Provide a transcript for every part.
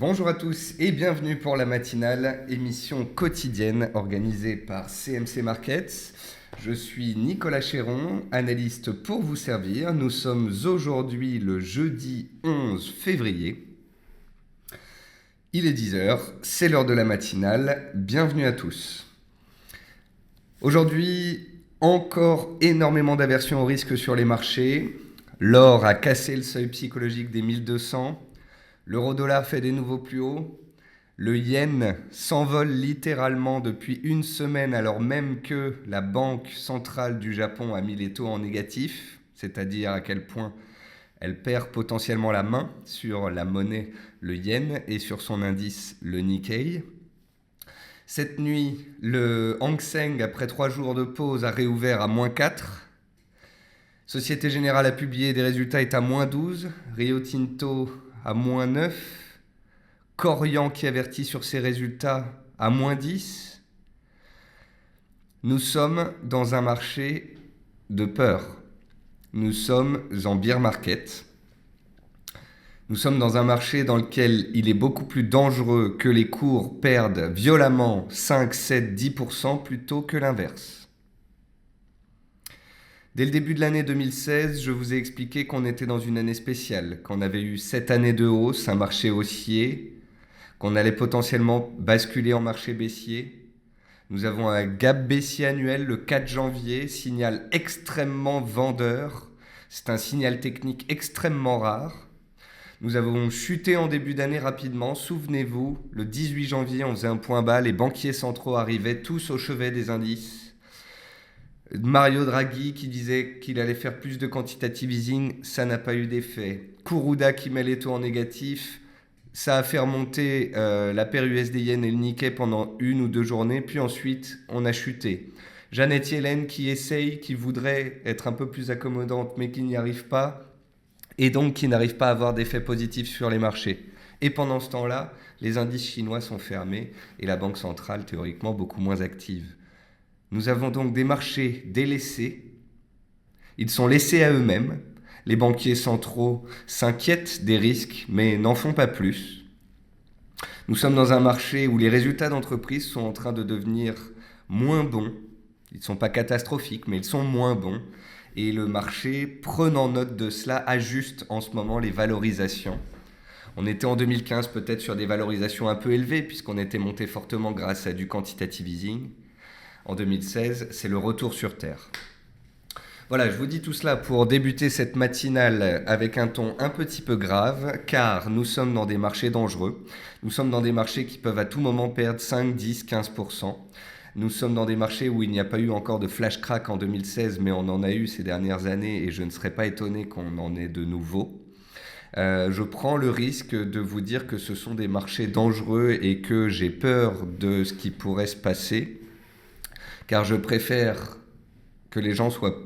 Bonjour à tous et bienvenue pour la matinale, émission quotidienne organisée par CMC Markets. Je suis Nicolas Chéron, analyste pour vous servir. Nous sommes aujourd'hui le jeudi 11 février. Il est 10h, c'est l'heure de la matinale. Bienvenue à tous. Aujourd'hui, encore énormément d'aversion au risque sur les marchés. L'or a cassé le seuil psychologique des 1200. L'euro-dollar fait des nouveaux plus hauts. Le yen s'envole littéralement depuis une semaine alors même que la Banque centrale du Japon a mis les taux en négatif, c'est-à-dire à quel point elle perd potentiellement la main sur la monnaie, le yen, et sur son indice, le Nikkei. Cette nuit, le Hang Seng, après 3 jours de pause, a réouvert à -4. Société Générale a publié des résultats, est à -12. Rio Tinto à -9. Corian qui avertit sur ses résultats à -10. Nous sommes dans un marché de peur. Nous sommes en bear market. Nous sommes dans un marché dans lequel il est beaucoup plus dangereux que les cours perdent violemment 5, 7, 10% plutôt que l'inverse. Dès le début de l'année 2016, je vous ai expliqué qu'on était dans une année spéciale, qu'on avait eu 7 années de hausse, un marché haussier, qu'on allait potentiellement basculer en marché baissier. Nous avons un gap baissier annuel le 4 janvier, signal extrêmement vendeur. C'est un signal technique extrêmement rare. Nous avons chuté en début d'année rapidement. Souvenez-vous, le 18 janvier, on faisait un point bas, les banquiers centraux arrivaient tous au chevet des indices. Mario Draghi qui disait qu'il allait faire plus de quantitative easing, ça n'a pas eu d'effet. Kuruda qui met les taux en négatif, ça a fait remonter la paire USD Yen et le Nikkei pendant 1 ou 2 journées, puis ensuite on a chuté. Janet Yellen qui essaye, qui voudrait être un peu plus accommodante mais qui n'y arrive pas, et donc qui n'arrive pas à avoir d'effet positif sur les marchés. Et pendant ce temps-là, les indices chinois sont fermés et la Banque centrale théoriquement beaucoup moins active. Nous avons donc des marchés délaissés. Ils sont laissés à eux-mêmes. Les banquiers centraux s'inquiètent des risques, mais n'en font pas plus. Nous sommes dans un marché où les résultats d'entreprise sont en train de devenir moins bons. Ils ne sont pas catastrophiques, mais ils sont moins bons. Et le marché, prenant note de cela, ajuste en ce moment les valorisations. On était en 2015 peut-être sur des valorisations un peu élevées, puisqu'on était monté fortement grâce à du quantitative easing. En 2016, c'est le retour sur Terre. Voilà, je vous dis tout cela pour débuter cette matinale avec un ton un petit peu grave, car nous sommes dans des marchés dangereux. Nous sommes dans des marchés qui peuvent à tout moment perdre 5, 10, 15%. Nous sommes dans des marchés où il n'y a pas eu encore de flash crack en 2016, mais on en a eu ces dernières années et je ne serais pas étonné qu'on en ait de nouveau. Je prends le risque de vous dire que ce sont des marchés dangereux et que j'ai peur de ce qui pourrait se passer, car je préfère que les gens soient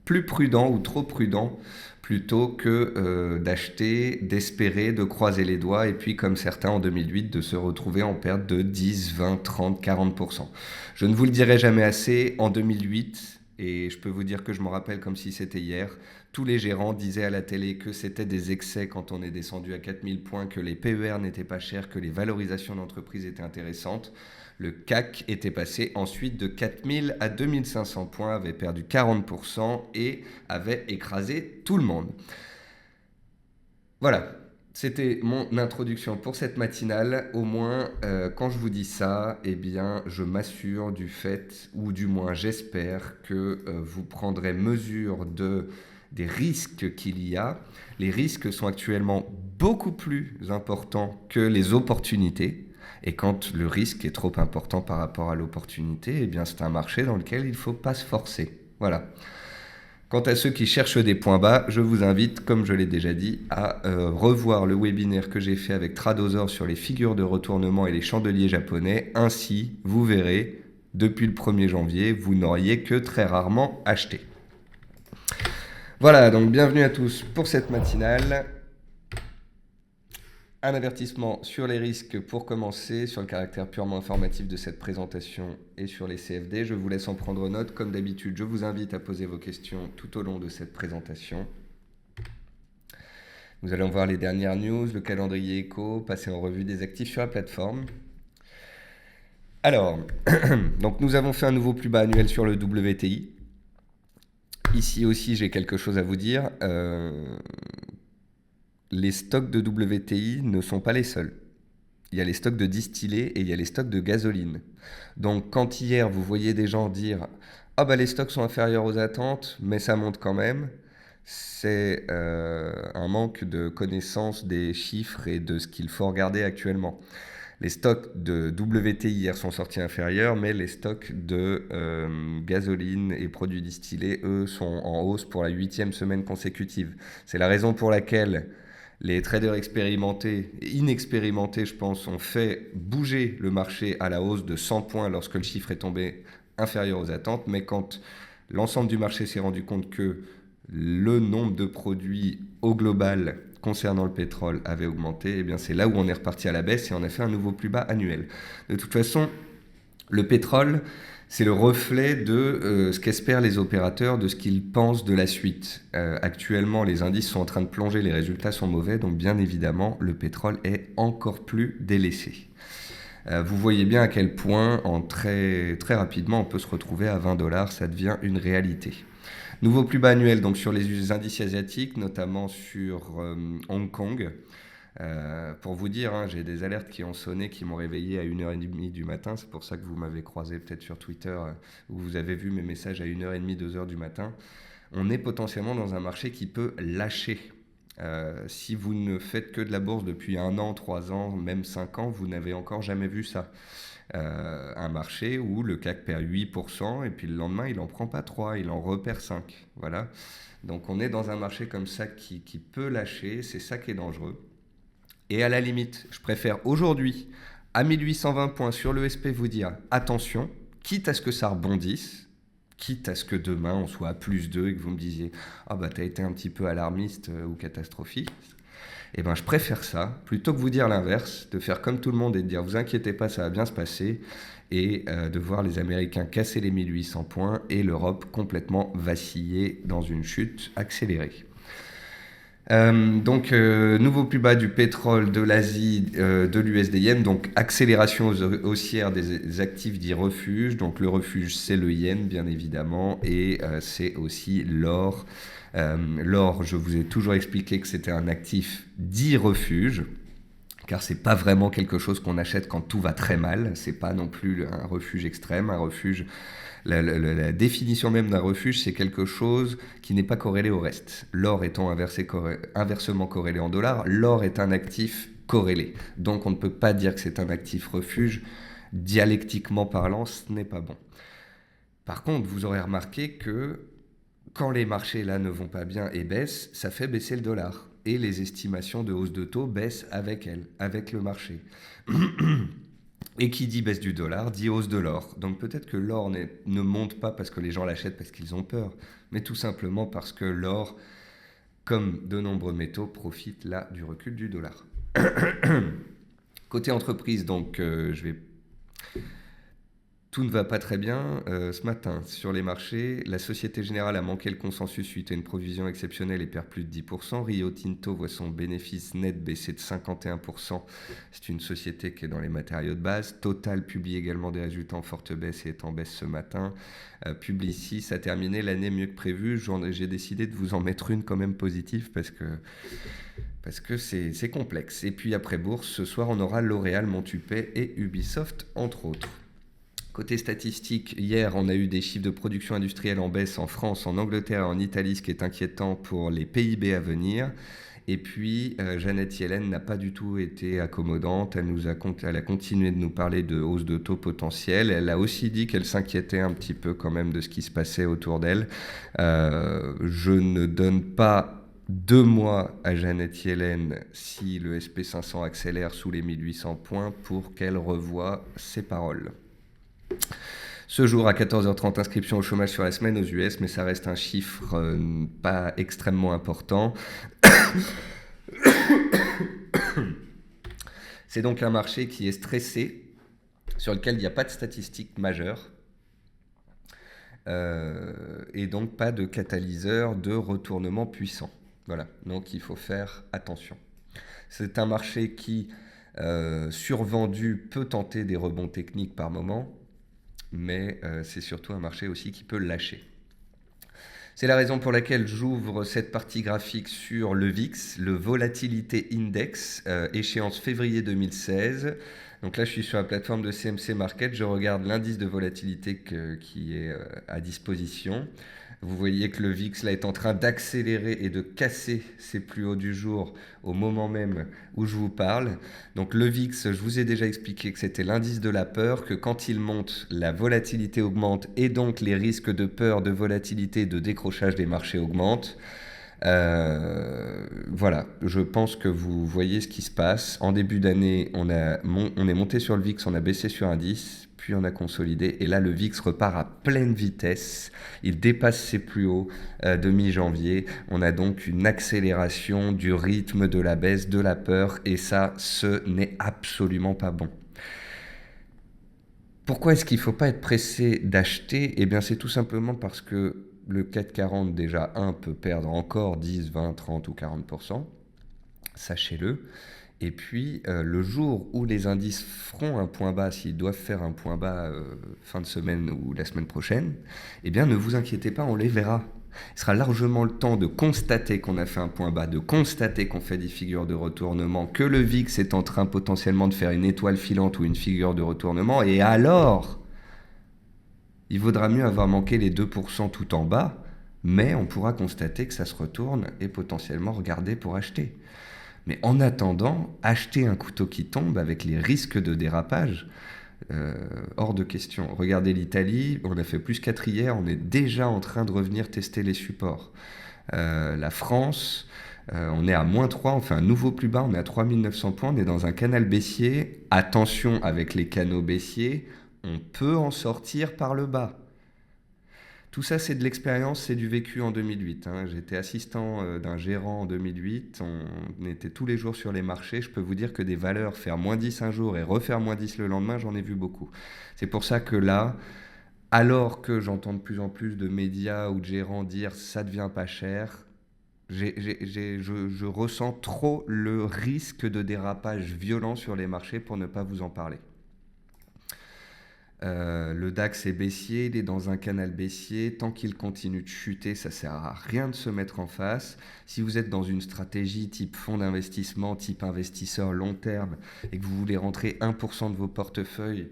plus prudents ou trop prudents plutôt que d'acheter, d'espérer, de croiser les doigts et puis comme certains en 2008 de se retrouver en perte de 10, 20, 30, 40%. Je ne vous le dirai jamais assez, en 2008, et je peux vous dire que je m'en rappelle comme si c'était hier, tous les gérants disaient à la télé que c'était des excès quand on est descendu à 4000 points, que les PER n'étaient pas chers, que les valorisations d'entreprise étaient intéressantes. Le CAC était passé ensuite de 4000 à 2500 points, avait perdu 40% et avait écrasé tout le monde. Voilà, c'était mon introduction pour cette matinale. Au moins, quand je vous dis ça, eh bien, je m'assure du fait, ou du moins j'espère, que vous prendrez mesure des risques qu'il y a. Les risques sont actuellement beaucoup plus importants que les opportunités. Et quand le risque est trop important par rapport à l'opportunité, eh bien c'est un marché dans lequel il ne faut pas se forcer. Voilà. Quant à ceux qui cherchent des points bas, je vous invite, comme je l'ai déjà dit, à revoir le webinaire que j'ai fait avec Tradosor sur les figures de retournement et les chandeliers japonais. Ainsi, vous verrez, depuis le 1er janvier, vous n'auriez que très rarement acheté. Voilà, donc bienvenue à tous pour cette matinale. Un avertissement sur les risques pour commencer, sur le caractère purement informatif de cette présentation et sur les CFD. Je vous laisse en prendre note. Comme d'habitude, je vous invite à poser vos questions tout au long de cette présentation. Vous allez en voir les dernières news, le calendrier éco, passer en revue des actifs sur la plateforme. Alors, donc nous avons fait un nouveau plus bas annuel sur le WTI. Ici aussi, j'ai quelque chose à vous dire. Les stocks de WTI ne sont pas les seuls. Il y a les stocks de distillés et il y a les stocks de gasoline. Donc quand hier vous voyez des gens dire ah bah les stocks sont inférieurs aux attentes mais ça monte quand même, c'est un manque de connaissance des chiffres et de ce qu'il faut regarder actuellement. Les stocks de WTI hier sont sortis inférieurs, mais les stocks de gasoline et produits distillés, eux, sont en hausse pour la 8e semaine consécutive. C'est la raison pour laquelle les traders expérimentés et inexpérimentés, je pense, ont fait bouger le marché à la hausse de 100 points lorsque le chiffre est tombé inférieur aux attentes. Mais quand l'ensemble du marché s'est rendu compte que le nombre de produits au global concernant le pétrole avait augmenté, et bien c'est là où on est reparti à la baisse et on a fait un nouveau plus bas annuel. De toute façon, le pétrole, c'est le reflet de ce qu'espèrent les opérateurs, de ce qu'ils pensent de la suite. Actuellement, les indices sont en train de plonger, les résultats sont mauvais, donc bien évidemment, le pétrole est encore plus délaissé. Vous voyez bien à quel point, très rapidement, on peut se retrouver à 20 $, ça devient une réalité. Nouveau plus bas annuel donc sur les indices asiatiques, notamment sur Hong Kong. Pour vous dire, hein, j'ai des alertes qui ont sonné, qui m'ont réveillé à 1h30 du matin. C'est pour ça que vous m'avez croisé peut-être sur Twitter, où vous avez vu mes messages à 1h30, 2h du matin. On est potentiellement dans un marché qui peut lâcher. Si vous ne faites que de la bourse depuis 1 an, 3 ans, même 5 ans, vous n'avez encore jamais vu ça. Un marché où le CAC perd 8% et puis le lendemain il n'en prend pas 3, il en reperd 5. Voilà. Donc on est dans un marché comme ça qui peut lâcher, c'est ça qui est dangereux. Et à la limite, je préfère aujourd'hui, à 1820 points sur le SP, vous dire attention, quitte à ce que ça rebondisse, quitte à ce que demain on soit à +2 et que vous me disiez ah bah t'as été un petit peu alarmiste ou catastrophique. Eh ben, je préfère ça, plutôt que vous dire l'inverse, de faire comme tout le monde et de dire vous inquiétez pas, ça va bien se passer, et de voir les Américains casser les 1800 points et l'Europe complètement vaciller dans une chute accélérée. Donc, nouveau plus bas du pétrole, de l'Asie, de l'USD-Yen, donc accélération haussière des actifs dits refuges. Donc, le refuge, c'est le yen, bien évidemment, et c'est aussi l'or. L'or, je vous ai toujours expliqué que c'était un actif dit refuge, car c'est pas vraiment quelque chose qu'on achète quand tout va très mal. C'est pas non plus un refuge extrême, un refuge. La définition même d'un refuge, c'est quelque chose qui n'est pas corrélé au reste. L'or étant inversement corrélé en dollars, l'or est un actif corrélé. Donc on ne peut pas dire que c'est un actif refuge. Dialectiquement parlant, ce n'est pas bon. Par contre, vous aurez remarqué que quand les marchés là ne vont pas bien et baissent, ça fait baisser le dollar. Et les estimations de hausse de taux baissent avec elles, avec le marché. Et qui dit baisse du dollar, dit hausse de l'or. Donc peut-être que l'or ne monte pas parce que les gens l'achètent parce qu'ils ont peur, mais tout simplement parce que l'or, comme de nombreux métaux, profite là du recul du dollar. Côté entreprise, donc je vais tout ne va pas très bien ce matin sur les marchés. La Société Générale a manqué le consensus suite à une provision exceptionnelle et perd plus de 10%. Rio Tinto voit son bénéfice net baisser de 51%. C'est une société qui est dans les matériaux de base. Total publie également des résultats en forte baisse et est en baisse ce matin. Publicis a terminé l'année mieux que prévu. J'ai décidé de vous en mettre une quand même positive parce que c'est complexe. Et puis après bourse, ce soir on aura L'Oréal, Montupet et Ubisoft entre autres. Côté statistique, hier, on a eu des chiffres de production industrielle en baisse en France, en Angleterre et en Italie, ce qui est inquiétant pour les PIB à venir. Et puis, Janet Yellen n'a pas du tout été accommodante. Elle a continué de nous parler de hausse de taux potentielle. Elle a aussi dit qu'elle s'inquiétait un petit peu quand même de ce qui se passait autour d'elle. Je ne donne pas 2 mois à Janet Yellen si le SP500 accélère sous les 1800 points pour qu'elle revoie ses paroles. Ce jour à 14h30, inscription au chômage sur la semaine aux US, mais ça reste un chiffre pas extrêmement important. C'est donc un marché qui est stressé, sur lequel il n'y a pas de statistiques majeures, et donc pas de catalyseur de retournement puissant. Voilà, donc il faut faire attention. C'est un marché qui, survendu, peut tenter des rebonds techniques par moment, mais c'est surtout un marché aussi qui peut lâcher. C'est la raison pour laquelle j'ouvre cette partie graphique sur le VIX, le Volatility Index, échéance février 2016. Donc là, je suis sur la plateforme de CMC Market, je regarde l'indice de volatilité qui est à disposition. Vous voyez que le VIX là, est en train d'accélérer et de casser ses plus hauts du jour au moment même où je vous parle. Donc le VIX, je vous ai déjà expliqué que c'était l'indice de la peur, que quand il monte, la volatilité augmente et donc les risques de peur, de volatilité, de décrochage des marchés augmentent. Voilà, je pense que vous voyez ce qui se passe. En début d'année, on est monté sur le VIX, on a baissé sur indice, puis on a consolidé. Et là, le VIX repart à pleine vitesse. Il dépasse ses plus hauts de mi-janvier. On a donc une accélération du rythme de la baisse, de la peur. Et ça, ce n'est absolument pas bon. Pourquoi est-ce qu'il ne faut pas être pressé d'acheter? Eh bien, c'est tout simplement parce que le CAC 40, déjà, peut perdre encore 10, 20, 30 ou 40%, sachez-le. Et puis, le jour où les indices feront un point bas, s'ils doivent faire un point bas fin de semaine ou la semaine prochaine, eh bien, ne vous inquiétez pas, on les verra. Il sera largement le temps de constater qu'on a fait un point bas, de constater qu'on fait des figures de retournement, que le VIX est en train potentiellement de faire une étoile filante ou une figure de retournement, et alors, il vaudra mieux avoir manqué les 2% tout en bas, mais on pourra constater que ça se retourne et potentiellement regarder pour acheter. Mais en attendant, acheter un couteau qui tombe avec les risques de dérapage, hors de question. Regardez l'Italie, on a fait plus 4 hier, on est déjà en train de revenir tester les supports. La France, on est à -3, on fait un nouveau plus bas, on est à 3900 points, on est dans un canal baissier. Attention avec les canaux baissiers, on peut en sortir par le bas. Tout ça, c'est de l'expérience, c'est du vécu en 2008. J'étais assistant d'un gérant en 2008. On était tous les jours sur les marchés. Je peux vous dire que des valeurs faire -10 un jour et refaire -10 le lendemain, j'en ai vu beaucoup. C'est pour ça que là, alors que j'entends de plus en plus de médias ou de gérants dire ça devient pas cher, je ressens trop le risque de dérapage violent sur les marchés pour ne pas vous en parler. Le DAX est baissier, il est dans un canal baissier. Tant qu'il continue de chuter, ça ne sert à rien de se mettre en face. Si vous êtes dans une stratégie type fonds d'investissement, type investisseur long terme, et que vous voulez rentrer 1% de vos portefeuilles,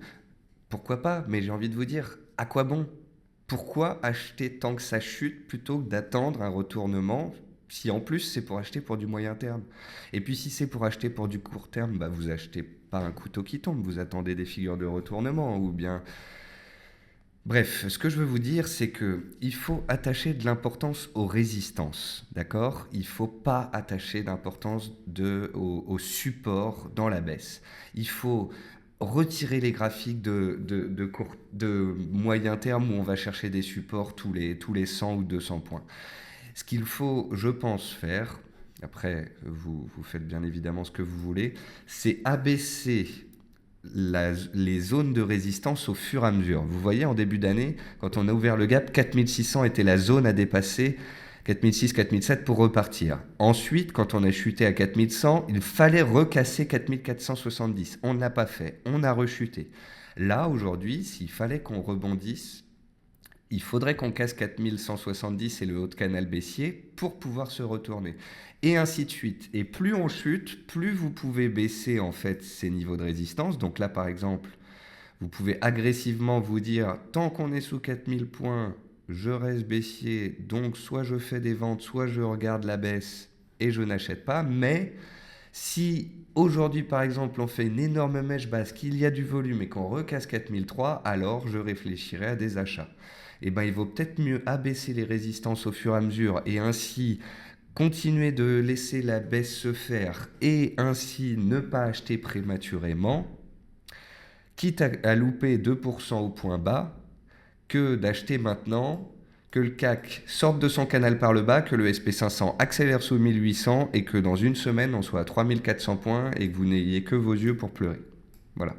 pourquoi pas? Mais j'ai envie de vous dire, à quoi bon? Pourquoi acheter tant que ça chute plutôt que d'attendre un retournement si en plus c'est pour acheter pour du moyen terme? Et puis si c'est pour acheter pour du court terme, bah vous achetez pas un couteau qui tombe, vous attendez des figures de retournement ou bien... Bref, ce que je veux vous dire, c'est que il faut attacher de l'importance aux résistances, d'accord? Il ne faut pas attacher d'importance au support dans la baisse. Il faut retirer les graphiques de moyen terme où on va chercher des supports tous les 100 ou 200 points. Ce qu'il faut, je pense, faire, après vous faites bien évidemment ce que vous voulez, c'est abaisser les zones de résistance au fur et à mesure. Vous voyez, en début d'année, quand on a ouvert le gap, 4600 était la zone à dépasser, 4006, 4007 pour repartir. Ensuite, quand on a chuté à 4100, il fallait recasser 4470. On ne l'a pas fait, on a rechuté. Là, aujourd'hui, s'il fallait qu'on rebondisse, il faudrait qu'on casse 4170 et le haut de canal baissier pour pouvoir se retourner. Et ainsi de suite. Et plus on chute, plus vous pouvez baisser en fait ces niveaux de résistance. Donc là, par exemple, vous pouvez agressivement vous dire, tant qu'on est sous 4000 points, je reste baissier, donc soit je fais des ventes, soit je regarde la baisse et je n'achète pas. Mais si aujourd'hui, par exemple, on fait une énorme mèche basse, qu'il y a du volume et qu'on recasse 4003, alors je réfléchirai à des achats. Eh bien, il vaut peut-être mieux abaisser les résistances au fur et à mesure et ainsi continuer de laisser la baisse se faire et ainsi ne pas acheter prématurément, quitte à louper 2% au point bas, que d'acheter maintenant, que le CAC sorte de son canal par le bas, que le SP500 accélère sous 1800 et que dans une semaine on soit à 3400 points et que vous n'ayez que vos yeux pour pleurer. Voilà.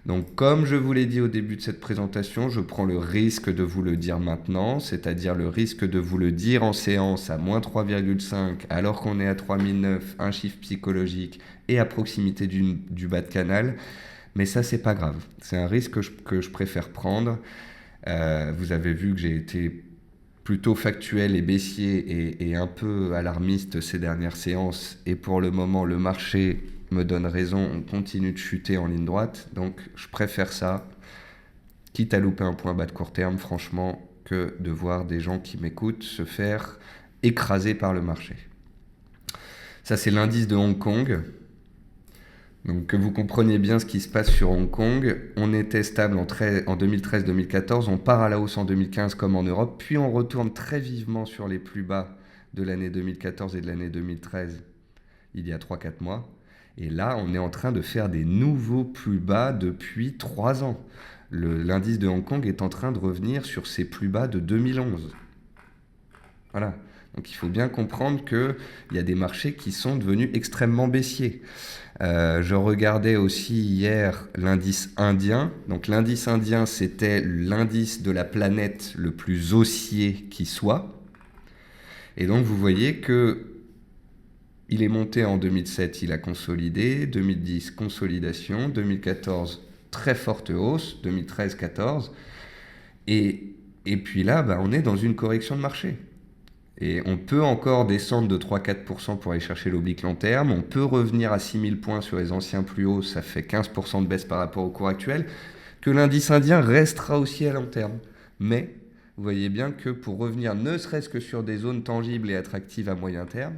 Donc, comme je vous l'ai dit au début de cette présentation, je prends le risque de vous le dire maintenant, c'est-à-dire le risque de vous le dire en séance à moins 3,5 alors qu'on est à 3009, un chiffre psychologique et à proximité du bas de canal. Mais ça, c'est pas grave. C'est un risque que je préfère prendre. Vous avez vu que j'ai été plutôt factuel et baissier et un peu alarmiste ces dernières séances. Et pour le moment, le marché me donne raison. On continue de chuter en ligne droite. Donc, je préfère ça, quitte à louper un point bas de court terme, franchement, que de voir des gens qui m'écoutent se faire écraser par le marché. Ça, c'est l'indice de Hong Kong. Donc que vous compreniez bien ce qui se passe sur Hong Kong, on était stable en 2013-2014, on part à la hausse en 2015 comme en Europe, puis on retourne très vivement sur les plus bas de l'année 2014 et de l'année 2013, il y a 3-4 mois. Et là, on est en train de faire des nouveaux plus bas depuis 3 ans. L'indice de Hong Kong est en train de revenir sur ses plus bas de 2011. Voilà. Donc il faut bien comprendre qu'il y a des marchés qui sont devenus extrêmement baissiers. Je regardais aussi hier l'indice indien. Donc l'indice indien, c'était l'indice de la planète le plus haussier qui soit. Et donc vous voyez que il est monté en 2007, il a consolidé. 2010, consolidation. 2014, très forte hausse. 2013-14. Et puis là, on est dans une correction de marché. Et on peut encore descendre de 3-4% pour aller chercher l'oblique long terme. On peut revenir à 6000 points sur les anciens plus hauts, ça fait 15% de baisse par rapport au cours actuel. Que l'indice indien restera aussi à long terme. Mais vous voyez bien que pour revenir ne serait-ce que sur des zones tangibles et attractives à moyen terme,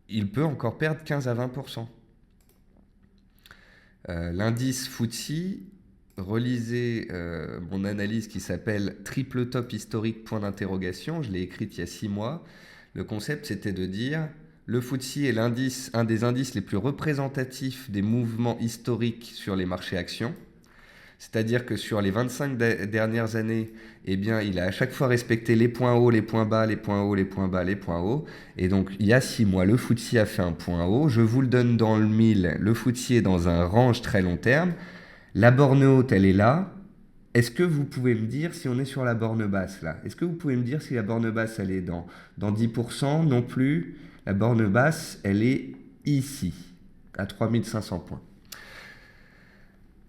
il peut encore perdre 15 à 20%. L'indice FTSE, relisez mon analyse qui s'appelle Triple Top historique point d'interrogation. Je l'ai écrite il y a 6 mois. Le concept, c'était de dire le FTSE est un des indices les plus représentatifs des mouvements historiques sur les marchés actions. C'est-à-dire que sur les 25 dernières années, eh bien, il a à chaque fois respecté les points hauts, les points bas, les points hauts, les points bas, les points hauts. Et donc, il y a 6 mois, le FTSE a fait un point haut. Je vous le donne dans le 1000. Le FTSE est dans un range très long terme. La borne haute, elle est là. Est-ce que vous pouvez me dire si on est sur la borne basse là? Est-ce que vous pouvez me dire si la borne basse, elle est dans 10%? Non plus. La borne basse, elle est ici, à 3500 points.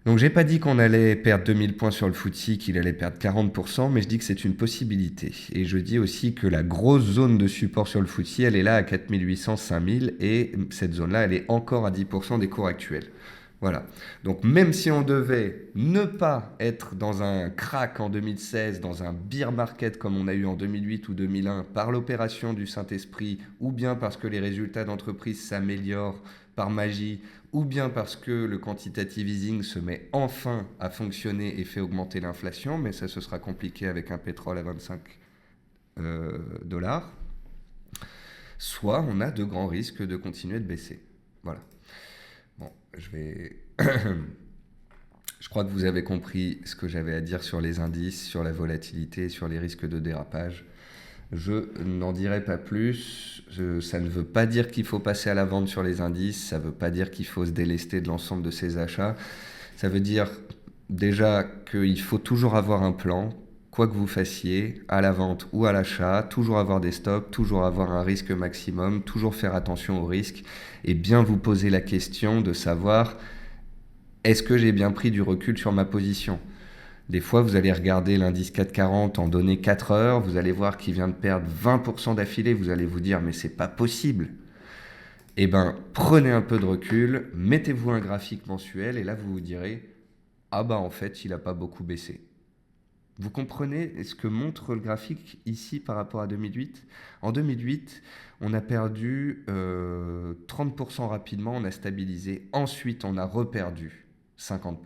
Donc j'ai pas dit qu'on allait perdre 2000 points sur le FTSE, qu'il allait perdre 40%, mais je dis que c'est une possibilité. Et je dis aussi que la grosse zone de support sur le FTSE, elle est là à 4800-5000, et cette zone-là, elle est encore à 10% des cours actuels. Voilà. Donc même si on devait ne pas être dans un crack en 2016, dans un bear market comme on a eu en 2008 ou 2001 par l'opération du Saint-Esprit, ou bien parce que les résultats d'entreprise s'améliorent par magie, ou bien parce que le quantitative easing se met enfin à fonctionner et fait augmenter l'inflation, mais ça ce sera compliqué avec un pétrole à 25 dollars, soit on a de grands risques de continuer de baisser. Voilà. Bon, je crois que vous avez compris ce que j'avais à dire sur les indices, sur la volatilité, sur les risques de dérapage. Je n'en dirai pas plus. Ça ne veut pas dire qu'il faut passer à la vente sur les indices. Ça ne veut pas dire qu'il faut se délester de l'ensemble de ses achats. Ça veut dire déjà qu'il faut toujours avoir un plan, quoi que vous fassiez, à la vente ou à l'achat, toujours avoir des stops, toujours avoir un risque maximum, toujours faire attention au risque et bien vous poser la question de savoir est-ce que j'ai bien pris du recul sur ma position ? Des fois, vous allez regarder l'indice 440 en données 4 heures, vous allez voir qu'il vient de perdre 20% d'affilée, vous allez vous dire mais c'est pas possible. Eh bien, prenez un peu de recul, mettez-vous un graphique mensuel et là vous vous direz ah en fait il n'a pas beaucoup baissé. Vous comprenez ce que montre le graphique ici par rapport à 2008 ? En 2008, on a perdu 30% rapidement, on a stabilisé. Ensuite, on a reperdu 50%.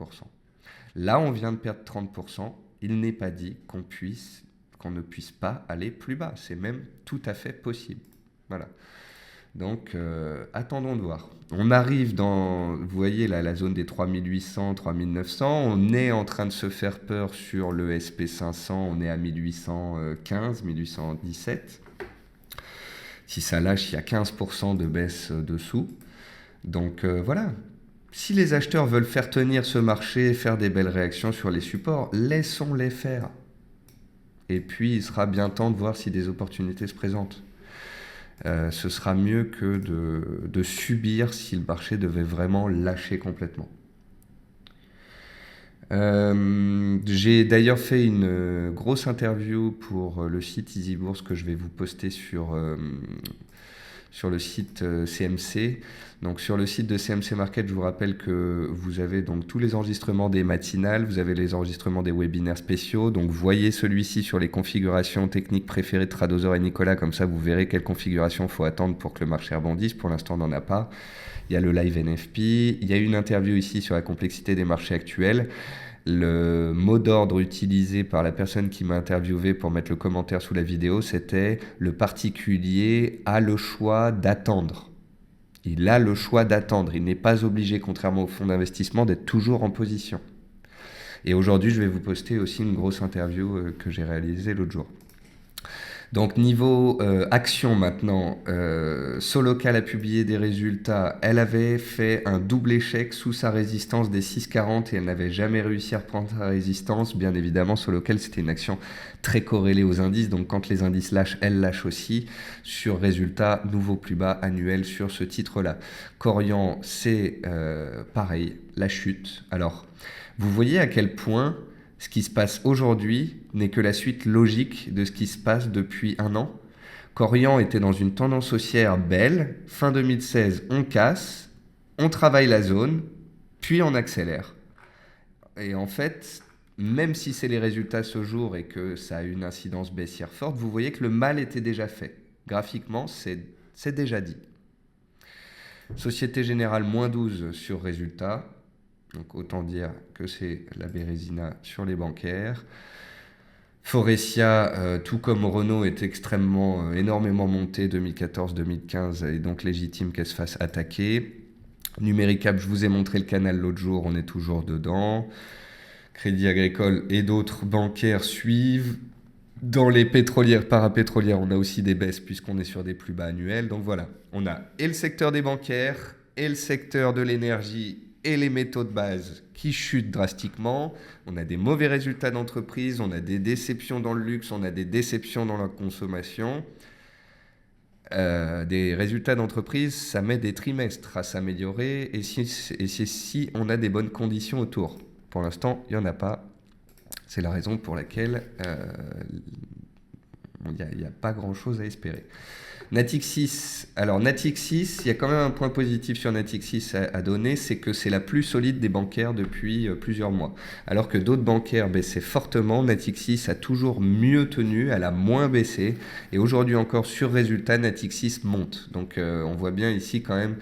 Là, on vient de perdre 30%. Il n'est pas dit qu'on ne puisse pas aller plus bas. C'est même tout à fait possible. Voilà. Donc, attendons de voir. On arrive dans, vous voyez là, la zone des 3800, 3900. On est en train de se faire peur sur le SP500. On est à 1815, 1817. Si ça lâche, il y a 15% de baisse dessous. Donc, voilà. Si les acheteurs veulent faire tenir ce marché et faire des belles réactions sur les supports, laissons-les faire. Et puis, il sera bien temps de voir si des opportunités se présentent. Ce sera mieux que de subir si le marché devait vraiment lâcher complètement. J'ai d'ailleurs fait une grosse interview pour le site Easy Bourse que je vais vous poster sur le site CMC. Donc sur le site de CMC Market, je vous rappelle que vous avez donc tous les enregistrements des matinales, vous avez les enregistrements des webinaires spéciaux. Donc voyez celui-ci sur les configurations techniques préférées de Tradosaur et Nicolas, comme ça vous verrez quelle configuration il faut attendre pour que le marché rebondisse. Pour l'instant, on n'en a pas. Il y a le live NFP, il y a une interview ici sur la complexité des marchés actuels. Le mot d'ordre utilisé par la personne qui m'a interviewé pour mettre le commentaire sous la vidéo, c'était le particulier a le choix d'attendre. Il a le choix d'attendre. Il n'est pas obligé, contrairement au fonds d'investissement, d'être toujours en position. Et aujourd'hui, je vais vous poster aussi une grosse interview que j'ai réalisée l'autre jour. Donc niveau action maintenant, Solocal a publié des résultats. Elle avait fait un double échec sous sa résistance des 6,40 et elle n'avait jamais réussi à reprendre sa résistance. Bien évidemment, Solocal, c'était une action très corrélée aux indices. Donc quand les indices lâchent, elle lâche aussi. Sur résultat, nouveau plus bas annuel sur ce titre-là. Corian, c'est pareil, la chute. Alors, vous voyez à quel point ce qui se passe aujourd'hui n'est que la suite logique de ce qui se passe depuis un an. Corian était dans une tendance haussière belle. Fin 2016, on casse, on travaille la zone, puis on accélère. Et en fait, même si c'est les résultats ce jour et que ça a une incidence baissière forte, vous voyez que le mal était déjà fait. Graphiquement, c'est déjà dit. Société Générale, moins 12 sur résultat. Donc autant dire que c'est la Bérésina sur les bancaires. Forestia, tout comme Renault, est énormément monté 2014-2015 et donc légitime qu'elle se fasse attaquer. Numéricable, je vous ai montré le canal l'autre jour, on est toujours dedans. Crédit Agricole et d'autres bancaires suivent. Dans les pétrolières, parapétrolières, on a aussi des baisses puisqu'on est sur des plus bas annuels. Donc voilà, on a et le secteur des bancaires et le secteur de l'énergie et les métaux de base qui chutent drastiquement. On a des mauvais résultats d'entreprise, on a des déceptions dans le luxe, on a des déceptions dans la consommation. Des résultats d'entreprise, ça met des trimestres à s'améliorer et si on a des bonnes conditions autour. Pour l'instant, il n'y en a pas. C'est la raison pour laquelle il n'y a pas grand-chose à espérer. Natixis, alors Natixis, il y a quand même un point positif sur Natixis à donner, c'est que c'est la plus solide des bancaires depuis plusieurs mois. Alors que d'autres bancaires baissaient fortement, Natixis a toujours mieux tenu, elle a moins baissé. Et aujourd'hui encore, sur résultat, Natixis monte. Donc on voit bien ici quand même,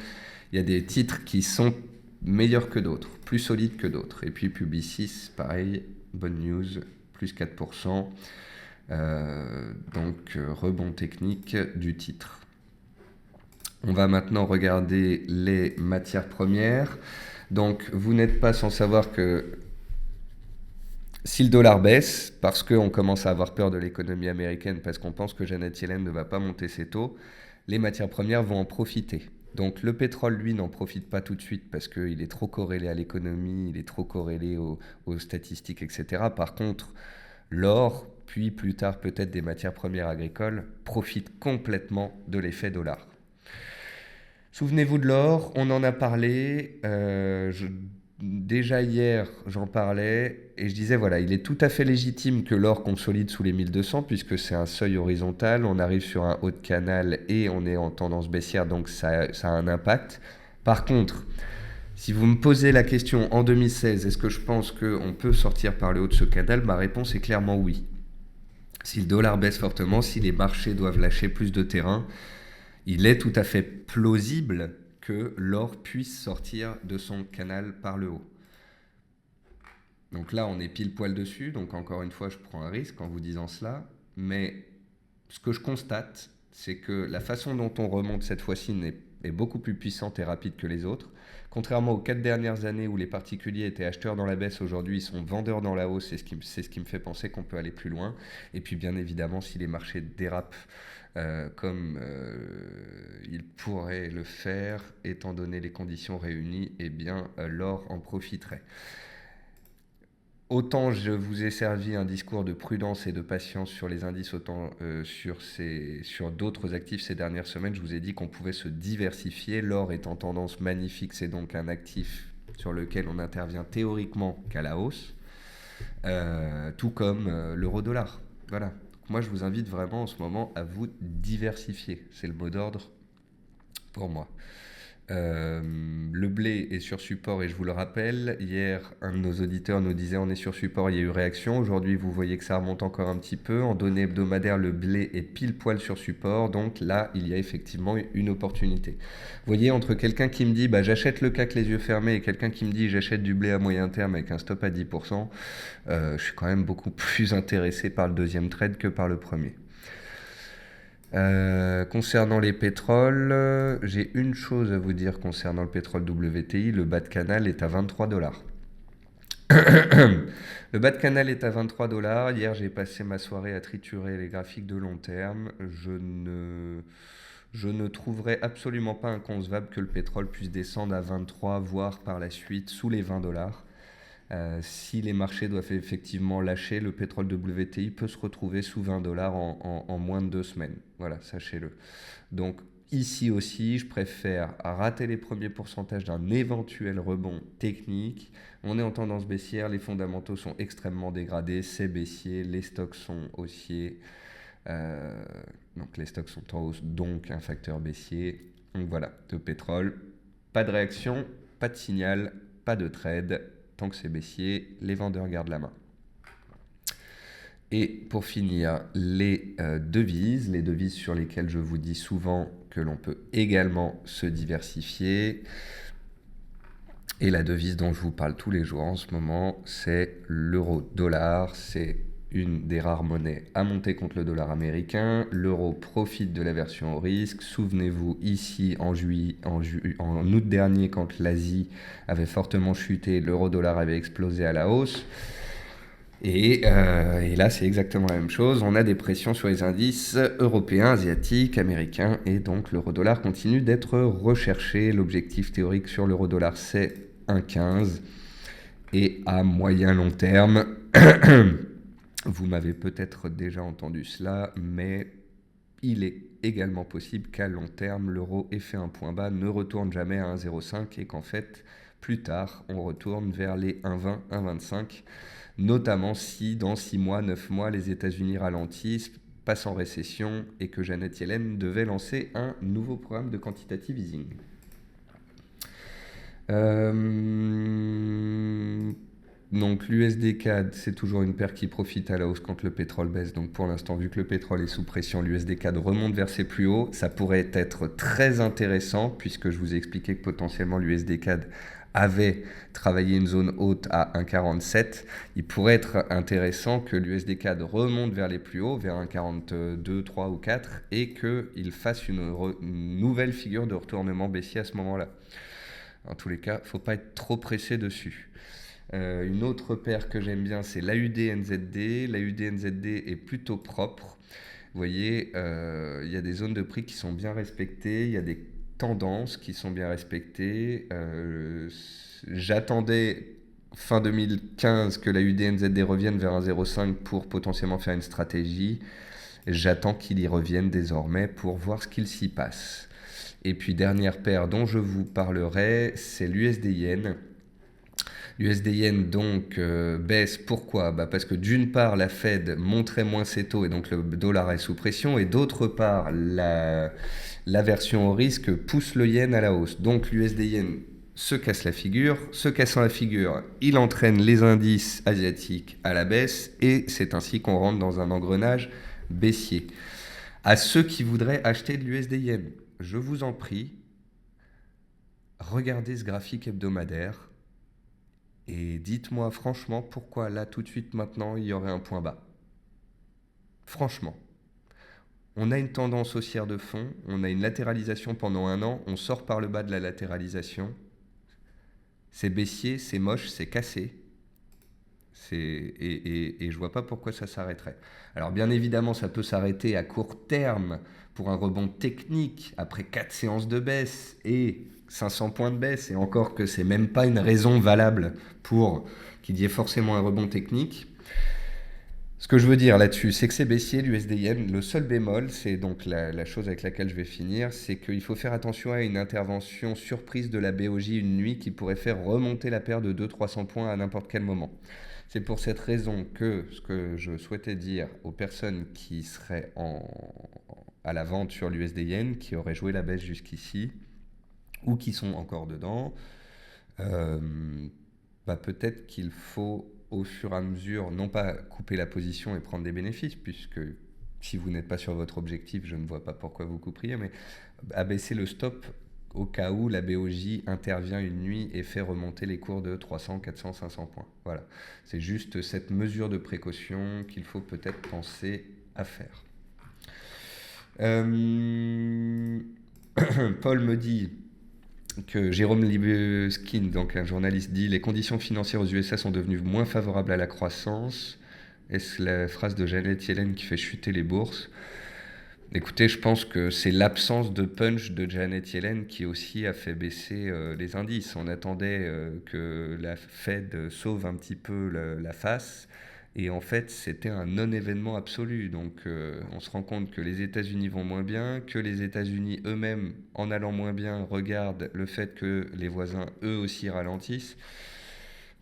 il y a des titres qui sont meilleurs que d'autres, plus solides que d'autres. Et puis Publicis, pareil, bonne news, plus 4%. Donc rebond technique du titre. On va maintenant regarder les matières premières. Donc vous n'êtes pas sans savoir que si le dollar baisse, parce qu'on commence à avoir peur de l'économie américaine, parce qu'on pense que Janet Yellen ne va pas monter ses taux, les matières premières vont en profiter. Donc le pétrole, lui, n'en profite pas tout de suite parce qu'il est trop corrélé à l'économie, il est trop corrélé aux statistiques, etc. Par contre, l'or, puis plus tard peut-être des matières premières agricoles, profitent complètement de l'effet dollar. Souvenez-vous de l'or, on en a parlé, déjà hier j'en parlais et je disais voilà, il est tout à fait légitime que l'or consolide sous les 1200 puisque c'est un seuil horizontal, on arrive sur un haut de canal et on est en tendance baissière donc ça a un impact. Par contre, si vous me posez la question en 2016, est-ce que je pense qu'on peut sortir par le haut de ce canal? Ma réponse est clairement oui. Si le dollar baisse fortement, si les marchés doivent lâcher plus de terrain, il est tout à fait plausible que l'or puisse sortir de son canal par le haut. Donc là, on est pile poil dessus, donc encore une fois, je prends un risque en vous disant cela, mais ce que je constate, c'est que la façon dont on remonte cette fois-ci est beaucoup plus puissante et rapide que les autres. Contrairement aux 4 dernières années où les particuliers étaient acheteurs dans la baisse, aujourd'hui ils sont vendeurs dans la hausse, c'est ce qui me fait penser qu'on peut aller plus loin. Et puis bien évidemment, si les marchés dérapent comme ils pourraient le faire, étant donné les conditions réunies, eh bien l'or en profiterait. Autant je vous ai servi un discours de prudence et de patience sur les indices, autant sur d'autres actifs ces dernières semaines, je vous ai dit qu'on pouvait se diversifier. L'or est en tendance magnifique, c'est donc un actif sur lequel on intervient théoriquement qu'à la hausse, tout comme l'euro-dollar. Voilà. Moi, je vous invite vraiment en ce moment à vous diversifier. C'est le mot d'ordre pour moi. Le blé est sur support et je vous le rappelle, hier un de nos auditeurs nous disait on est sur support, il y a eu réaction, aujourd'hui vous voyez que ça remonte encore un petit peu, en données hebdomadaires le blé est pile poil sur support, donc là il y a effectivement une opportunité. Vous voyez, entre quelqu'un qui me dit bah, j'achète le CAC les yeux fermés et quelqu'un qui me dit j'achète du blé à moyen terme avec un stop à 10%, je suis quand même beaucoup plus intéressé par le deuxième trade que par le premier. Concernant les pétroles, j'ai une chose à vous dire concernant le pétrole WTI, le bas de canal est à 23 $. Le bas de canal est à 23 $. Hier, j'ai passé ma soirée à triturer les graphiques de long terme. Je ne trouverais absolument pas inconcevable que le pétrole puisse descendre à 23, voire par la suite sous les 20 $. Si les marchés doivent effectivement lâcher, le pétrole WTI peut se retrouver sous 20 $ en moins de 2 semaines. Voilà, sachez-le. Donc ici aussi, je préfère rater les premiers pourcentages d'un éventuel rebond technique. On est en tendance baissière, les fondamentaux sont extrêmement dégradés, c'est baissier, les stocks sont haussiers. Donc les stocks sont en hausse, donc un facteur baissier. Donc voilà, de pétrole, pas de réaction, pas de signal, pas de trade. Tant que c'est baissier, les vendeurs gardent la main. Et pour finir, les devises sur lesquelles je vous dis souvent que l'on peut également se diversifier. Et la devise dont je vous parle tous les jours en ce moment, c'est l'euro-dollar. C'est une des rares monnaies à monter contre le dollar américain. L'euro profite de l'aversion au risque. Souvenez-vous, ici, en août dernier, quand l'Asie avait fortement chuté, l'euro-dollar avait explosé à la hausse. Et là, c'est exactement la même chose. On a des pressions sur les indices européens, asiatiques, américains. Et donc, l'euro-dollar continue d'être recherché. L'objectif théorique sur l'euro-dollar, c'est 1,15. Et à moyen long terme, vous m'avez peut-être déjà entendu cela, mais il est également possible qu'à long terme, l'euro ait fait un point bas, ne retourne jamais à 1,05 et qu'en fait, plus tard, on retourne vers les 1,20, 1,25, notamment si dans 6 mois, 9 mois, les États-Unis ralentissent, passent en récession et que Janet Yellen devait lancer un nouveau programme de quantitative easing. Donc l'USD CAD, c'est toujours une paire qui profite à la hausse quand le pétrole baisse. Donc pour l'instant, vu que le pétrole est sous pression, l'USD CAD remonte vers ses plus hauts. Ça pourrait être très intéressant puisque je vous ai expliqué que potentiellement l'USD CAD avait travaillé une zone haute à 1,47. Il pourrait être intéressant que l'USD CAD remonte vers les plus hauts, vers 1,42, 3 ou 4, et qu'il fasse une nouvelle figure de retournement baissier à ce moment-là. En tous les cas, il ne faut pas être trop pressé dessus. Une autre paire que j'aime bien, c'est l'AUD-NZD. L'AUD-NZD est plutôt propre. Vous voyez, il y a des zones de prix qui sont bien respectées, il y a des tendances qui sont bien respectées. J'attendais fin 2015 que l'AUD-NZD revienne vers 1,05 pour potentiellement faire une stratégie. J'attends qu'il y revienne désormais pour voir ce qu'il s'y passe. Et puis dernière paire dont je vous parlerai, c'est l'USD-Yen. L'USD-Yen donc baisse. Pourquoi ? Parce que d'une part, la Fed montrait moins ses taux et donc le dollar est sous pression. Et d'autre part, l'aversion au risque pousse le yen à la hausse. Donc l'USD-Yen se casse la figure. Se cassant la figure, il entraîne les indices asiatiques à la baisse. Et c'est ainsi qu'on rentre dans un engrenage baissier. À ceux qui voudraient acheter de l'USD-Yen, je vous en prie, regardez ce graphique hebdomadaire. Et dites-moi franchement pourquoi là, tout de suite, maintenant, il y aurait un point bas. Franchement. On a une tendance haussière de fond, on a une latéralisation pendant 1 an, on sort par le bas de la latéralisation. C'est baissier, c'est moche, c'est cassé. Et je vois pas pourquoi ça s'arrêterait. Alors bien évidemment, ça peut s'arrêter à court terme pour un rebond technique après 4 séances de baisse et 500 points de baisse, et encore que c'est même pas une raison valable pour qu'il y ait forcément un rebond technique. Ce que je veux dire là-dessus, c'est que c'est baissier l'USD-Yen. Le seul bémol, c'est donc la chose avec laquelle je vais finir, c'est qu'il faut faire attention à une intervention surprise de la BOJ une nuit qui pourrait faire remonter la paire de 200-300 points à n'importe quel moment. C'est pour cette raison que ce que je souhaitais dire aux personnes qui seraient à la vente sur l'USD-Yen, qui auraient joué la baisse jusqu'ici, ou qui sont encore dedans, peut-être qu'il faut au fur et à mesure, non pas couper la position et prendre des bénéfices, puisque si vous n'êtes pas sur votre objectif, je ne vois pas pourquoi vous couperiez, mais abaisser le stop au cas où la BOJ intervient une nuit et fait remonter les cours de 300, 400, 500 points. Voilà, c'est juste cette mesure de précaution qu'il faut peut-être penser à faire. Paul me dit que Jérôme Libeskin, donc un journaliste, dit « Les conditions financières aux USA sont devenues moins favorables à la croissance ». Est-ce la phrase de Janet Yellen qui fait chuter les bourses ? Écoutez, je pense que c'est l'absence de punch de Janet Yellen qui aussi a fait baisser les indices. On attendait que la Fed sauve un petit peu la face. Et en fait, c'était un non-événement absolu. Donc, on se rend compte que les États-Unis vont moins bien, que les États-Unis eux-mêmes, en allant moins bien, regardent le fait que les voisins, eux aussi, ralentissent.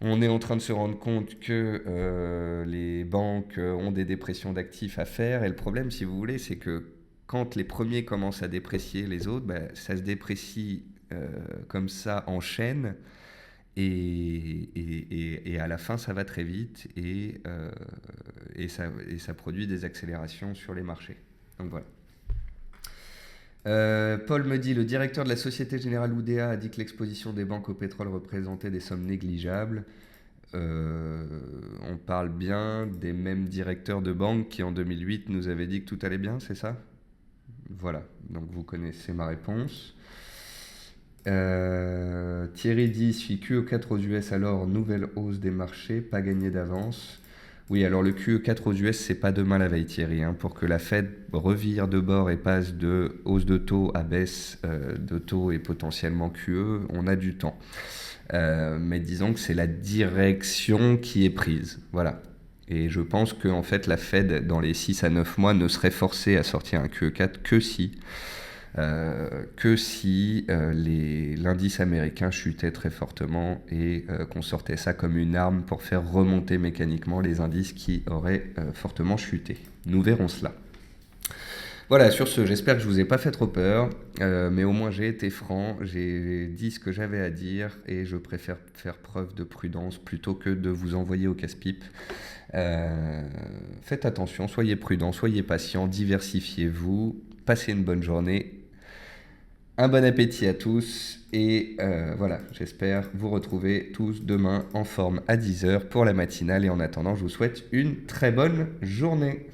On est en train de se rendre compte que les banques ont des dépressions d'actifs à faire. Et le problème, si vous voulez, c'est que quand les premiers commencent à déprécier les autres, ça se déprécie comme ça en chaîne. Et à la fin, ça va très vite et ça produit des accélérations sur les marchés. Donc voilà. Paul me dit, le directeur de la Société Générale Oudéa a dit que l'exposition des banques au pétrole représentait des sommes négligeables. On parle bien des mêmes directeurs de banque qui en 2008 nous avaient dit que tout allait bien, c'est ça ? Voilà, donc vous connaissez ma réponse. Thierry dit, suit QE4 aux US, alors nouvelle hausse des marchés, pas gagné d'avance. Oui, alors le QE4 aux US, c'est pas demain la veille, Thierry, pour que la Fed revire de bord et passe de hausse de taux à baisse de taux et potentiellement QE, on a du temps. Mais disons que c'est la direction qui est prise, voilà. Et je pense que en fait, la Fed, dans les 6 à 9 mois, ne serait forcée à sortir un QE4 que si l'indice américain chutait très fortement et qu'on sortait ça comme une arme pour faire remonter mécaniquement les indices qui auraient fortement chuté. Nous verrons cela. Voilà, sur ce, j'espère que je ne vous ai pas fait trop peur, mais au moins j'ai été franc, j'ai dit ce que j'avais à dire et je préfère faire preuve de prudence plutôt que de vous envoyer au casse-pipe. Faites attention, soyez prudents, soyez patients, diversifiez-vous, passez une bonne journée. Un bon appétit à tous et voilà, j'espère vous retrouver tous demain en forme à 10h pour la matinale et en attendant, je vous souhaite une très bonne journée.